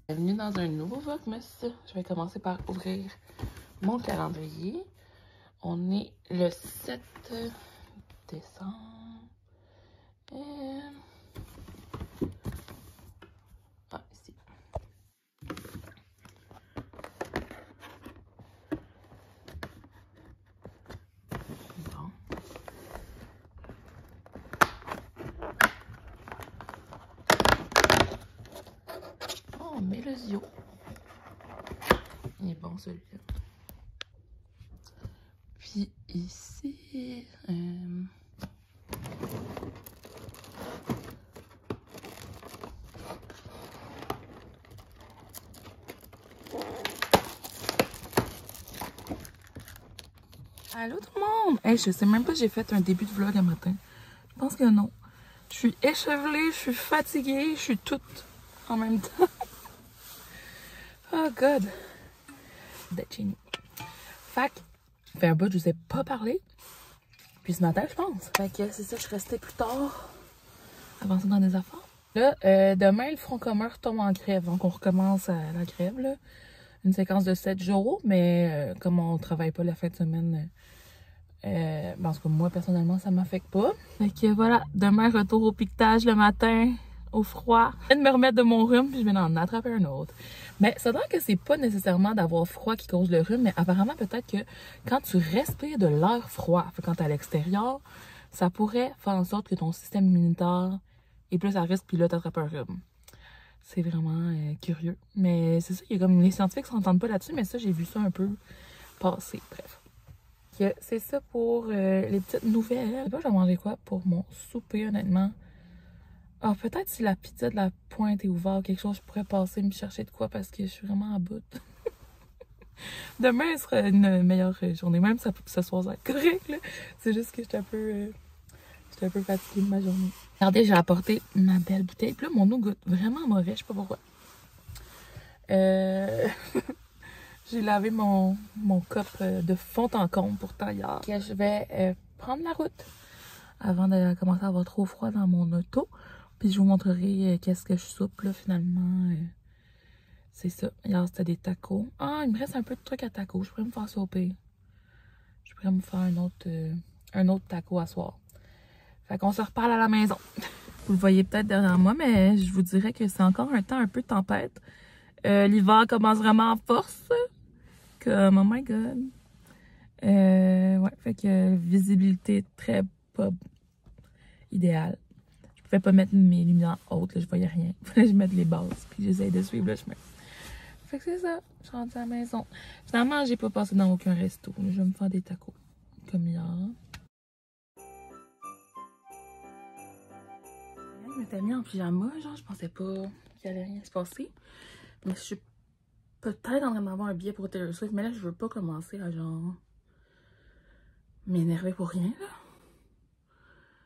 Bienvenue dans un nouveau Vlogmas. Je vais commencer par ouvrir mon calendrier. On est le 7 décembre. Ah, ici. Bon. Oh, Mélosio. Il est bon celui-là. Puis ici, allô tout le monde! Hey, je sais même pas si j'ai fait un début de vlog un matin. Je pense que non. Je suis échevelée, je suis fatiguée, je suis toute en même temps. Oh God! D'être chez nous. Fait que, ça fait un bout, je vous ai pas parlé. Puis ce matin, je pense. Fait que c'est ça, je suis restée plus tard. Avancer dans des affaires. Là, demain, le Front commun retombe en grève. Donc, on recommence à la grève, là. Une séquence de 7 jours. Mais comme on travaille pas la fin de semaine, parce que moi, personnellement, ça m'affecte pas. Fait que voilà, demain, retour au piquetage le matin, au froid. Je viens de me remettre de mon rhume, puis je viens d'en attraper un autre. Mais ça donne que c'est pas nécessairement d'avoir froid qui cause le rhume, mais apparemment, peut-être que quand tu respires de l'air froid, quand t'es à l'extérieur, ça pourrait faire en sorte que ton système immunitaire est plus à risque, puis là, t'attrapes un rhume. C'est vraiment curieux. Mais c'est ça, il y a comme les scientifiques s'entendent pas là-dessus, mais ça, j'ai vu ça un peu passer. Bref. C'est ça pour les petites nouvelles. Je sais pas, je vais manger quoi pour mon souper, honnêtement. Ah, peut-être si la pizza de la Pointe est ouverte ou quelque chose, je pourrais passer me chercher de quoi parce que je suis vraiment à bout. Demain, ce sera une meilleure journée. Même si ce soir, ça va être correct, là. C'est juste que j'étais un peu fatiguée de ma journée. Regardez, j'ai apporté ma belle bouteille. Puis là, mon eau goûte vraiment mauvais, je sais pas pourquoi. J'ai lavé mon cop de fond en comble pourtant hier. Okay, je vais prendre la route avant de commencer à avoir trop froid dans mon auto. Puis je vous montrerai qu'est-ce que je soupe là finalement. C'est ça. Hier c'était des tacos. Ah, il me reste un peu de trucs à tacos. Je pourrais me faire sauper. Je pourrais me faire un autre taco à soir. Fait qu'on se reparle à la maison. Vous le voyez peut-être derrière moi, mais je vous dirais que c'est encore un temps un peu tempête. L'hiver commence vraiment en force. Comme, oh my god. Ouais, fait que visibilité très pas idéale. Je pouvais pas mettre mes lumières hautes, là, je voyais rien. Fallait que je mette les bases, puis j'essaye de suivre le chemin. Fait que c'est ça, je suis rendue à la maison. Finalement, j'ai pas passé dans aucun resto. Je vais me faire des tacos, comme hier. Je m'étais mis en pyjama, genre, je pensais pas qu'il allait rien se passer. Mais je suis peut-être en train d'avoir un billet pour Taylor Swift, mais là, je veux pas commencer à, genre, m'énerver pour rien, là.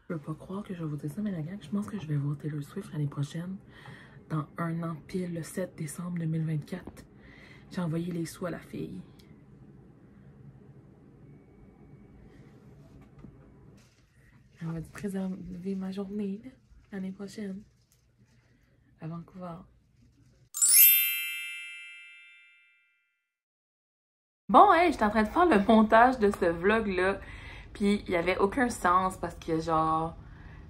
Je peux pas croire que je vais vous dire ça, mais la gang, je pense que je vais voir Taylor Swift l'année prochaine, dans un an pile, le 7 décembre 2024. J'ai envoyé les sous à la fille. Elle va préserver ma journée l'année prochaine à Vancouver. Bon, hey, j'étais en train de faire le montage de ce vlog-là, puis il y avait aucun sens parce que, genre,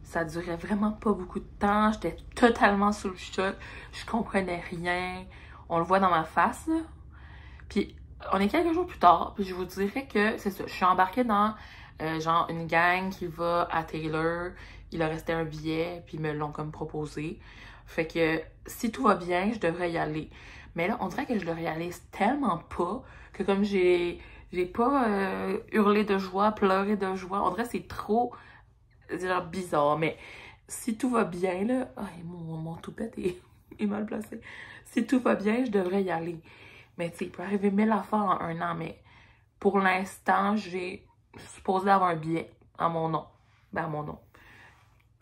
ça durait vraiment pas beaucoup de temps. J'étais totalement sous le choc. Je comprenais rien. On le voit dans ma face, là. Puis, on est quelques jours plus tard, puis je vous dirais que c'est ça. Je suis embarquée dans, genre, une gang qui va à Taylor. Il leur restait un billet, puis ils me l'ont comme proposé. Fait que, si tout va bien, je devrais y aller. Mais là, on dirait que je le réalise tellement pas que comme j'ai pas hurlé de joie, pleuré de joie. On dirait que c'est trop, genre, bizarre. Mais si tout va bien, là... Oh, mon toupette est mal placé. Si tout va bien, je devrais y aller. Mais tu sais, il peut arriver 1000 affaires en un an, mais pour l'instant, j'ai supposé avoir un billet à mon nom. Ben, à mon nom.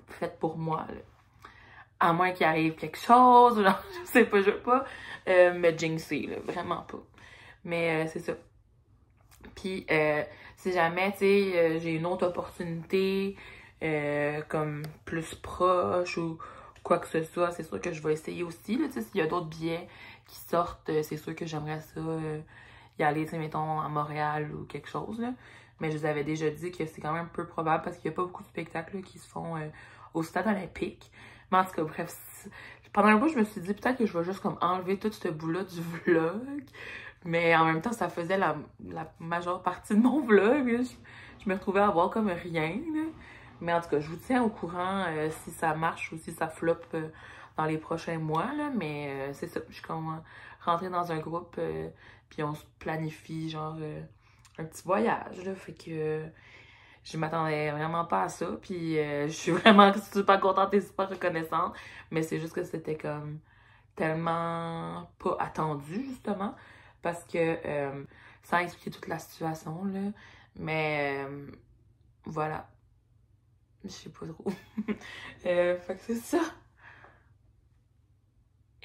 Fait pour moi, là. À moins qu'il arrive quelque chose, genre, je sais pas, je veux pas me jinxer, là, vraiment pas. Mais c'est ça. Puis, si jamais, tu sais, j'ai une autre opportunité, comme plus proche ou quoi que ce soit, c'est sûr que je vais essayer aussi, là, tu sais, s'il y a d'autres billets qui sortent, c'est sûr que j'aimerais ça y aller, tu sais, mettons, à Montréal ou quelque chose, là. Mais je vous avais déjà dit que c'est quand même peu probable parce qu'il n'y a pas beaucoup de spectacles là, qui se font au stade olympique. Mais en tout cas, bref, pendant un bout, je me suis dit peut-être que je vais juste comme enlever tout ce bout-là du vlog. Mais en même temps, ça faisait la majeure partie de mon vlog. Je me retrouvais à avoir comme rien, là. Mais en tout cas, je vous tiens au courant si ça marche ou si ça floppe dans les prochains mois, là. Mais c'est ça, je suis comme rentrée dans un groupe, puis on se planifie genre un petit voyage, là. Fait que je m'attendais vraiment pas à ça, puis je suis vraiment super contente et super reconnaissante. Mais c'est juste que c'était comme tellement pas attendu, justement, parce que sans expliquer toute la situation, là, mais voilà. Je sais pas trop. Fait que c'est ça.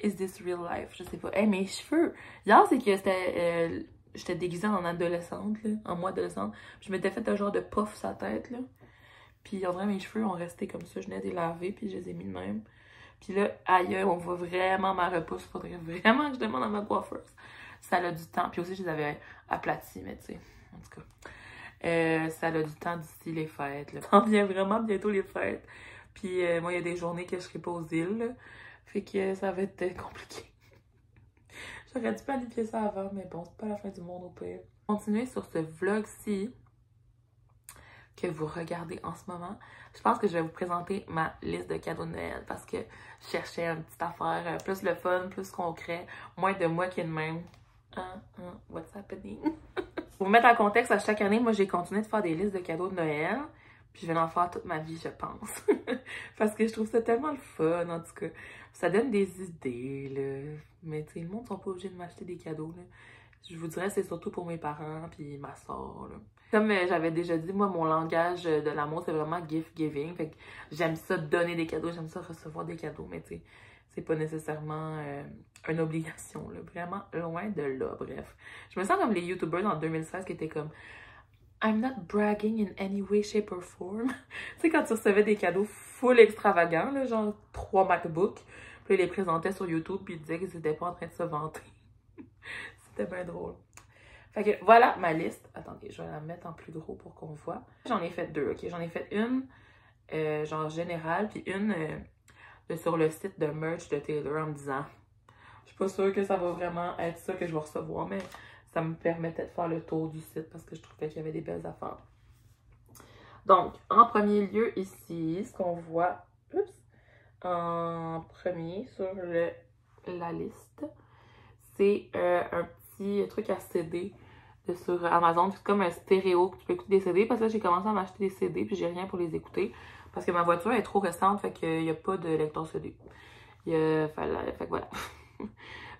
Is this real life? Je sais pas. Hey, mes cheveux! Hier, c'est que c'était... j'étais déguisée en adolescente, là, en moi adolescente. Je m'étais fait un genre de puff sur la tête, là. Puis en vrai, mes cheveux ont resté comme ça. Je venais de les laver, puis je les ai mis de même. Puis là, aïe, on voit vraiment ma repousse. Faudrait vraiment que je demande à ma coiffeuse. Ça a du temps. Puis aussi, je les avais aplatis, mais tu sais, en tout cas. Ça a du temps d'ici les fêtes. Là. Ça en vient vraiment bientôt les fêtes. Puis moi, il y a des journées que je serai pas aux îles. Là. Fait que ça va être compliqué. J'aurais dû planifier ça avant, mais bon, c'est pas la fin du monde au pire. Continuer sur ce vlog-ci que vous regardez en ce moment. Je pense que je vais vous présenter ma liste de cadeaux de Noël parce que je cherchais une petite affaire plus le fun, plus concret, moins de moi qui est de même. What's happening? Pour vous mettre en contexte, à chaque année, moi, j'ai continué de faire des listes de cadeaux de Noël. Puis je vais en faire toute ma vie, je pense. Parce que je trouve ça tellement le fun, en tout cas. Ça donne des idées, là. Mais tu sais, le monde ne sont pas obligés de m'acheter des cadeaux, là. Je vous dirais, c'est surtout pour mes parents puis ma soeur, là. Comme j'avais déjà dit, moi, mon langage de l'amour, c'est vraiment gift giving. Fait que j'aime ça donner des cadeaux, j'aime ça recevoir des cadeaux. Mais tu sais, c'est pas nécessairement une obligation, là. Vraiment loin de là, bref. Je me sens comme les YouTubers en 2016 qui étaient comme I'm not bragging in any way, shape or form. Tu sais, quand tu recevais des cadeaux full extravagants, là, genre 3 MacBooks, puis ils les présentaient sur YouTube, puis ils disaient qu'ils étaient pas en train de se vanter. C'était bien drôle. Fait que voilà ma liste. Attendez, je vais la mettre en plus gros pour qu'on voit. J'en ai fait 2, ok? J'en ai fait une, genre générale, puis une sur le site de merch de Taylor en me disant je suis pas sûre que ça va vraiment être ça que je vais recevoir, mais ça me permettait de faire le tour du site parce que je trouvais qu'il y avait des belles affaires. Donc, en premier lieu, ici, ce qu'on voit, en premier sur la liste, c'est un petit truc à CD sur Amazon. C'est comme un stéréo que tu peux écouter des CD. Parce que là, j'ai commencé à m'acheter des CD puis j'ai rien pour les écouter. Parce que ma voiture est trop récente, fait qu'il n'y a pas de lecteur CD. Fait que voilà.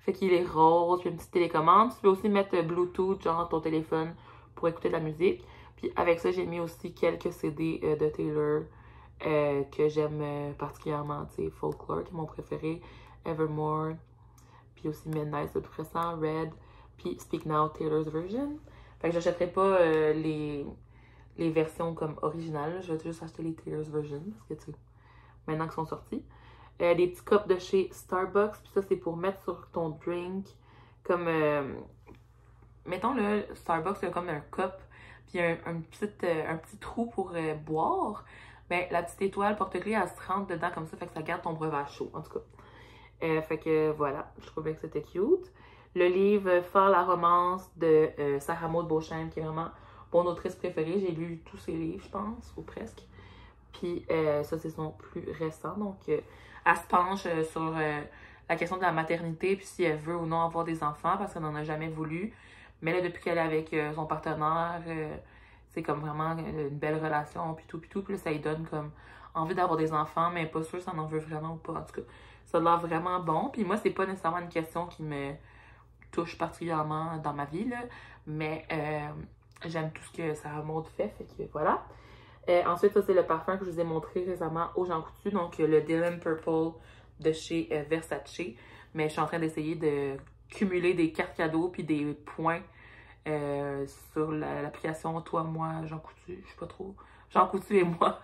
Fait qu'il est rose, puis une petite télécommande. Tu peux aussi mettre Bluetooth, genre ton téléphone, pour écouter de la musique. Puis avec ça, j'ai mis aussi quelques CD de Taylor que j'aime particulièrement. Tu sais, Folklore, qui est mon préféré, Evermore, puis aussi Midnight, le tout récent, Red, puis Speak Now, Taylor's Version. Fait que j'achèterai pas les versions comme originales. Je vais juste acheter les Taylor's Version, parce que tu sais, maintenant qu'ils sont sortis. Des petits cups de chez Starbucks. Puis ça, c'est pour mettre sur ton drink. Comme, mettons, le Starbucks, c'est comme un cup. Puis un petit trou pour boire. Ben, la petite étoile porte-clés, elle se rentre dedans comme ça. Fait que ça garde ton breuvage chaud, en tout cas. Fait que voilà, je trouvais que c'était cute. Le livre Faire la romance de Sarah Maud Beauchamp, qui est vraiment mon autrice préférée. J'ai lu tous ses livres, je pense, ou presque. Puis ça, c'est son plus récent. Donc, elle se penche sur la question de la maternité, puis si elle veut ou non avoir des enfants, parce qu'elle n'en a jamais voulu. Mais là, depuis qu'elle est avec son partenaire, c'est comme vraiment une belle relation, puis tout. Puis là, ça lui donne comme envie d'avoir des enfants, mais pas sûr si elle en veut vraiment ou pas. En tout cas, ça a l'air vraiment bon. Puis moi, c'est pas nécessairement une question qui me touche particulièrement dans ma vie, là. Mais j'aime tout ce que Sarah Maud fait que voilà. Ensuite, ça, c'est le parfum que je vous ai montré récemment au Jean Coutu. Donc, le Dylan Purple de chez Versace. Mais je suis en train d'essayer de cumuler des cartes cadeaux puis des points sur l'application Toi, Moi, Jean Coutu. Je sais pas trop. Jean Coutu et moi.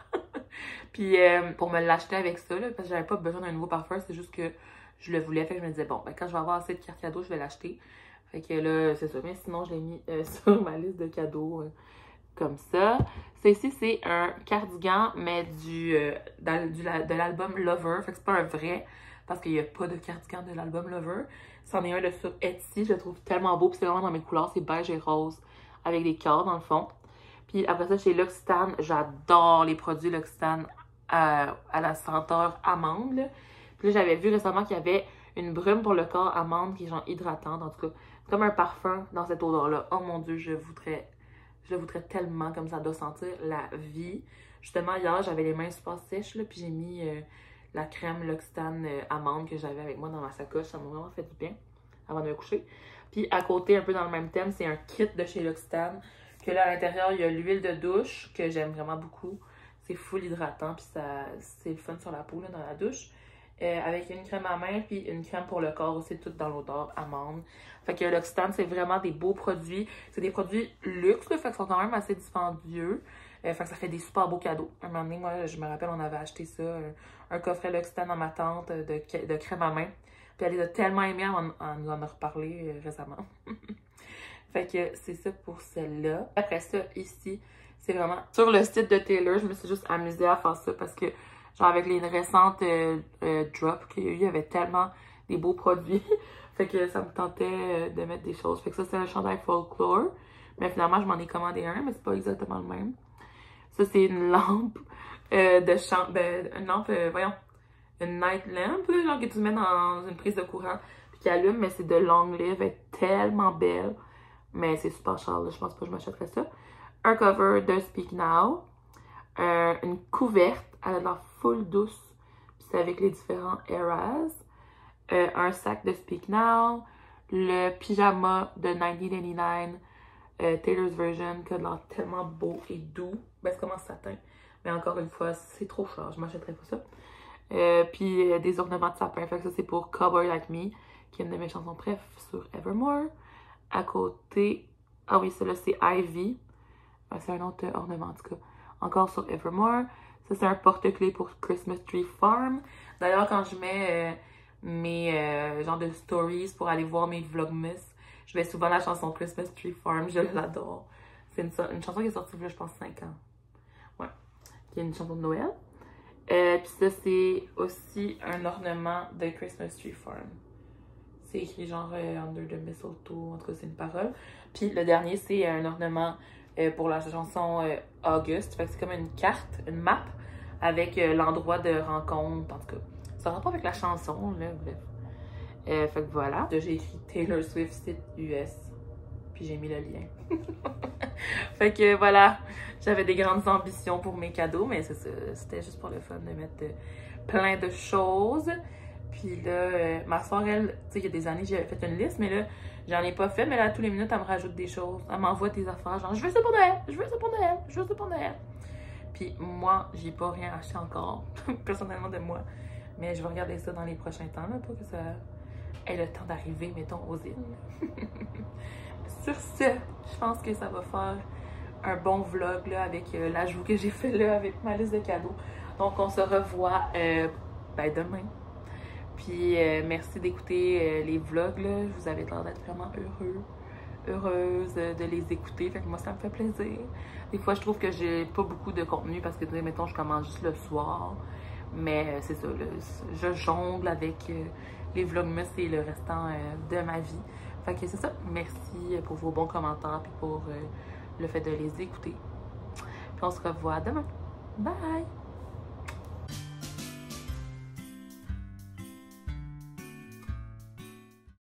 Puis, pour me l'acheter avec ça, là, parce que j'avais pas besoin d'un nouveau parfum. C'est juste que je le voulais. Fait que je me disais, bon, ben, quand je vais avoir assez de cartes cadeaux, je vais l'acheter. Fait que là, c'est ça. Mais sinon, je l'ai mis sur ma liste de cadeaux comme ça. Ceci, c'est un cardigan, mais de l'album Lover. Fait que c'est pas un vrai, parce qu'il n'y a pas de cardigan de l'album Lover. C'en est un de sur Etsy. Je le trouve tellement beau. Puis c'est vraiment dans mes couleurs. C'est beige et rose, avec des cœurs dans le fond. Puis après ça, chez L'Occitane, j'adore les produits L'Occitane à la senteur amande. Là. Puis là, j'avais vu récemment qu'il y avait une brume pour le corps amande qui est genre hydratante. En tout cas, comme un parfum dans cette odeur-là. Oh mon Dieu, je le voudrais tellement comme ça doit sentir la vie. Justement, hier, j'avais les mains super sèches, là, puis j'ai mis la crème L'Occitane amande que j'avais avec moi dans ma sacoche. Ça m'a vraiment fait du bien avant de me coucher. Puis à côté, un peu dans le même thème, c'est un kit de chez L'Occitane. Que là, à l'intérieur, il y a l'huile de douche que j'aime vraiment beaucoup. C'est full hydratant, puis c'est le fun sur la peau, là, dans la douche. Avec une crème à main, puis une crème pour le corps aussi, toute dans l'odeur amande. Fait que L'Occitane, c'est vraiment des beaux produits. C'est des produits luxe, là, fait qu'ils sont quand même assez dispendieux. Fait que ça fait des super beaux cadeaux. Un moment donné, moi, je me rappelle, on avait acheté ça, un coffret L'Occitane à ma tante de crème à main. Puis elle les a tellement aimés, elle nous en a reparlé récemment. Fait que c'est ça pour celle-là. Après ça, ici, c'est vraiment sur le site de Taylor. Je me suis juste amusée à faire ça parce que, genre, avec les récentes drops qu'il y a eu, il y avait tellement des beaux produits. Fait que ça me tentait de mettre des choses. Fait que ça, c'est un chandail folklore. Mais finalement, je m'en ai commandé un, mais c'est pas exactement le même. Ça, c'est une lampe de chambre. Ben, une lampe, voyons, une night lamp, là, genre que tu mets dans une prise de courant puis qui allume, mais c'est de long live. Elle est tellement belle. Mais c'est super cher, là. Je pense pas que je m'achèterais ça. Un cover de Speak Now. Une couverte. Elle a l'air full douce. Puis c'est avec les différents eras. Un sac de Speak Now. Le pyjama de 1989. Taylor's version. Qui a l'air tellement beau et doux. Ben c'est comme en satin. Mais encore une fois, c'est trop cher. Je m'achèterais pas ça. Puis des ornements de sapin. Fait que ça, c'est pour Cowboy Like Me. Qui est une de mes chansons préf sur Evermore. À côté, ah oui, celui-là c'est Ivy. C'est un autre ornement en tout cas. Encore sur Evermore. Ça c'est un porte-clés pour Christmas Tree Farm. D'ailleurs, quand je mets mes genres de stories pour aller voir mes vlogmas, je mets souvent la chanson Christmas Tree Farm. Je l'adore. C'est une chanson qui est sortie il y a, je pense, 5 ans. Ouais. Qui est une chanson de Noël. Puis ça c'est aussi un ornement de Christmas Tree Farm. C'est écrit genre Under the Mistletoe, en tout cas c'est une parole. Puis le dernier c'est un ornement pour la chanson August. Fait que c'est comme une carte, une map avec l'endroit de rencontre, en tout cas. Ça rapport avec la chanson, là, bref. Fait que voilà. J'ai écrit Taylor Swift site US. Puis j'ai mis le lien. Fait que voilà, j'avais des grandes ambitions pour mes cadeaux, mais c'était juste pour le fun de mettre plein de choses. Puis là, ma soeur, elle, tu sais, il y a des années, j'avais fait une liste, mais là, j'en ai pas fait. Mais là, tous les minutes, elle me rajoute des choses. Elle m'envoie des affaires, genre, je veux ça pour Noël, je veux ça pour Noël, je veux ça pour Noël. Puis moi, j'ai pas rien acheté encore, personnellement de moi. Mais je vais regarder ça dans les prochains temps, là, pour que ça ait le temps d'arriver, mettons, aux îles. Sur ce, je pense que ça va faire un bon vlog, là, avec l'ajout que j'ai fait, là, avec ma liste de cadeaux. Donc, on se revoit, demain. Puis merci d'écouter les vlogs, là. Vous avez l'air d'être vraiment heureuse de les écouter. Fait que moi, ça me fait plaisir. Des fois, je trouve que j'ai pas beaucoup de contenu parce que, mettons, je commence juste le soir. Mais c'est ça, là, je jongle avec les vlogmas et le restant de ma vie. Fait que c'est ça. Merci pour vos bons commentaires et pour le fait de les écouter. Puis on se revoit demain. Bye!